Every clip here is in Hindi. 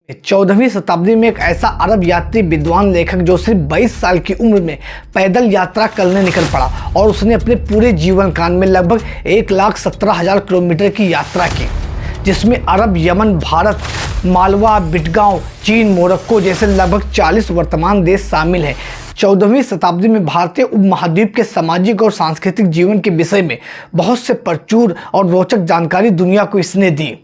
14वीं शताब्दी में एक ऐसा अरब यात्री विद्वान लेखक जो सिर्फ 22 साल की उम्र में पैदल यात्रा करने निकल पड़ा और उसने अपने पूरे जीवन काल में लगभग 1,17,000 किलोमीटर की यात्रा की, जिसमें अरब, यमन, भारत, मालवा, बिटगांव, चीन, मोरक्को जैसे लगभग 40 वर्तमान देश शामिल हैं। 14वीं शताब्दी में भारतीय उपमहाद्वीप के सामाजिक और सांस्कृतिक जीवन के विषय में बहुत से प्रचुर और रोचक जानकारी दुनिया को इसने दी।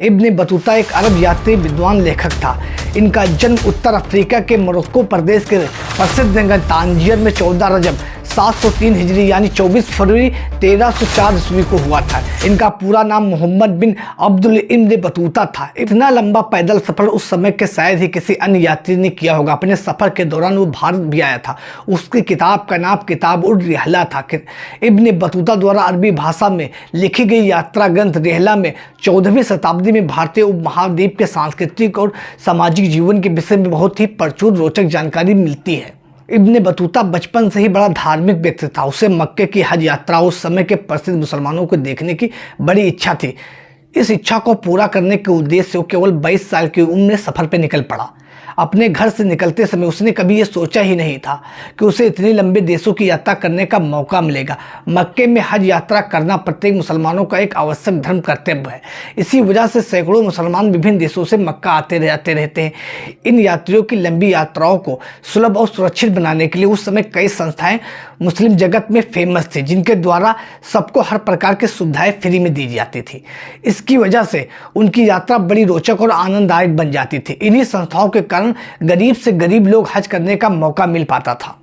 इब्न बतूता एक अरब यात्री विद्वान लेखक था। इनका जन्म उत्तर अफ्रीका के मोरक्को प्रदेश के प्रसिद्ध नगर तांजियर में 14 रजब 703 हिजरी यानी 24 फरवरी 1304 ईस्वी को हुआ था। इनका पूरा नाम मोहम्मद बिन अब्दुल इब्न बतूता था। इतना लंबा पैदल सफ़र उस समय के शायद ही किसी अन्य यात्री ने किया होगा। अपने सफ़र के दौरान वो भारत भी आया था। उसकी किताब का नाम किताब उल रिहला था। इब्न बतूता द्वारा अरबी भाषा में लिखी गई यात्रा ग्रंथ रिहला में 14वीं शताब्दी में भारतीय उपमहाद्वीप के सांस्कृतिक और सामाजिक जीवन के विषय में बहुत ही प्रचुर रोचक जानकारी मिलती है। इब्न बतूता बचपन से ही बड़ा धार्मिक व्यक्ति था। उसे मक्के की हज यात्रा उस समय के प्रसिद्ध मुसलमानों को देखने की बड़ी इच्छा थी। इस इच्छा को पूरा करने के उद्देश्य से वो केवल 22 साल की उम्र में सफ़र पर निकल पड़ा। अपने घर से निकलते समय उसने कभी ये सोचा ही नहीं था कि उसे इतने लंबे देशों की यात्रा करने का मौका मिलेगा। मक्के में हज यात्रा करना प्रत्येक मुसलमानों का एक आवश्यक धर्म कर्तव्य है। इसी वजह से सैकड़ों मुसलमान विभिन्न देशों से मक्का आते जाते रहते हैं। इन यात्रियों की लंबी यात्राओं को सुलभ और सुरक्षित बनाने के लिए उस समय कई संस्थाएं मुस्लिम जगत में फेमस थी, जिनके द्वारा सबको हर प्रकार की सुविधाएं फ्री में दी जाती थी। इसकी वजह से उनकी यात्रा बड़ी रोचक और आनंददायक बन जाती थी। इन्हीं संस्थाओं के कारण गरीब से गरीब लोग हज करने का मौका मिल पाता था।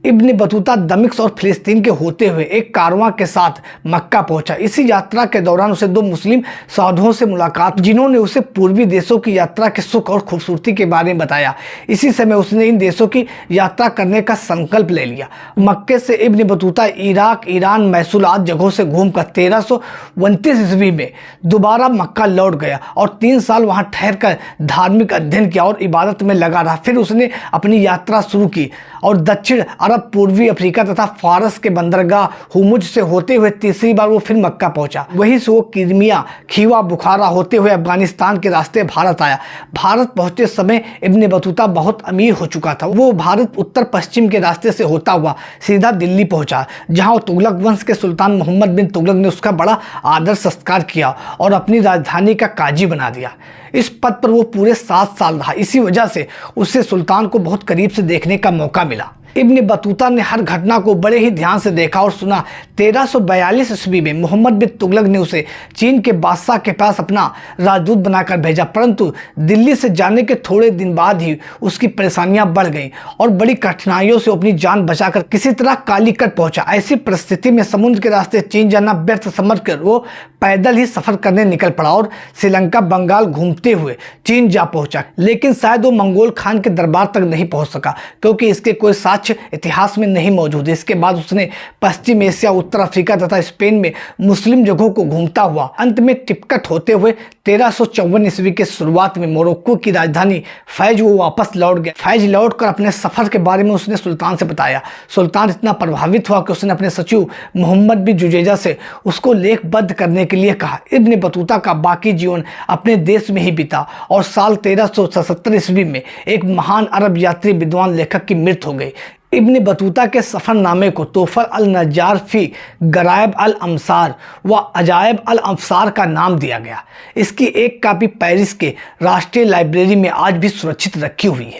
इब्न बतूता दमिश्क और फिलिस्तीन के होते हुए एक कारवां के साथ मक्का पहुंचा। इसी यात्रा के दौरान उसे दो मुस्लिम साधुओं से मुलाकात, जिन्होंने उसे पूर्वी देशों की यात्रा के सुख और खूबसूरती के बारे में बताया। इसी समय उसने इन देशों की यात्रा करने का संकल्प ले लिया। मक्के से Ibn Battuta Iraq, Iran, Mysore आदि जगहों से घूमकर 1329 ईस्वी में दोबारा मक्का लौट गया और 3 साल वहां ठहरकर धार्मिक अध्ययन किया और इबादत में लगा रहा। फिर उसने अपनी यात्रा शुरू की और दक्षिण अरब, पूर्वी अफ्रीका तथा फारस के बंदरगाह हुमुज से होते हुए तीसरी बार वो फिर मक्का पहुंचा। वहीं से वो किरमिया, खीवा, बुखारा होते हुए अफगानिस्तान के रास्ते भारत आया। भारत पहुंचते समय इब्न बतूता बहुत अमीर हो चुका था। वो भारत उत्तर पश्चिम के रास्ते से होता हुआ सीधा दिल्ली पहुंचा, जहां तुगलक वंश के सुल्तान मोहम्मद बिन तुगलक ने उसका बड़ा आदर सत्कार किया और अपनी राजधानी का काजी बना दिया। इस पद पर वो पूरे 7 साल रहा। इसी वजह से उसे सुल्तान को बहुत करीब से देखने का मौका मिला। इब्न बतूता ने हर घटना को बड़े ही ध्यान से देखा और सुना। 1342 ईस्वी में मोहम्मद बिन तुगलक ने उसे चीन के बादशाह के पास अपना राजदूत बनाकर भेजा, परंतु दिल्ली से जाने के थोड़े दिन बाद ही उसकी परेशानियां बढ़ गईं और बड़ी कठिनाइयों से अपनी जान बचाकर किसी तरह कालीकट पहुंचा। ऐसी परिस्थिति में समुद्र के रास्ते चीन जाना व्यर्थ समझकर वो पैदल ही सफर करने निकल पड़ा और श्रीलंका, बंगाल घूमते हुए चीन जा पहुंचा। लेकिन शायद वो मंगोल खान के दरबार तक नहीं पहुंच सका, क्योंकि इसके कोई साक्ष्य इतिहास में नहीं मौजूद है। इसके बाद उसने पश्चिम एशिया, उत्तर अफ्रीका तथा स्पेन में मुस्लिम जगहों को घूमता हुआ अंत में टिकट होते हुए 1354 ईस्वी के शुरुआत में मोरक्को की राजधानी फैज वो वापस लौट गया। फैज लौटकर अपने सफर के बारे में उसने सुल्तान से बताया। सुल्तान इतना प्रभावित हुआ कि उसने अपने सचिव मोहम्मद बिन जुजैजा से उसको लेखबद्ध करने के लिए कहा। इब्न बतूता का बाकी जीवन अपने देश में ही बीता और साल 1377 ईस्वी में एक महान अरब यात्री विद्वान लेखक की मृत्यु हो गई। इब्न बतूता के सफ़रनामे को तोफ़र अल नज्जार फ़ी गरायब अल अमसार व अजायब अल अब्सार का नाम दिया गया। इसकी एक कॉपी पेरिस के राष्ट्रीय लाइब्रेरी में आज भी सुरक्षित रखी हुई है।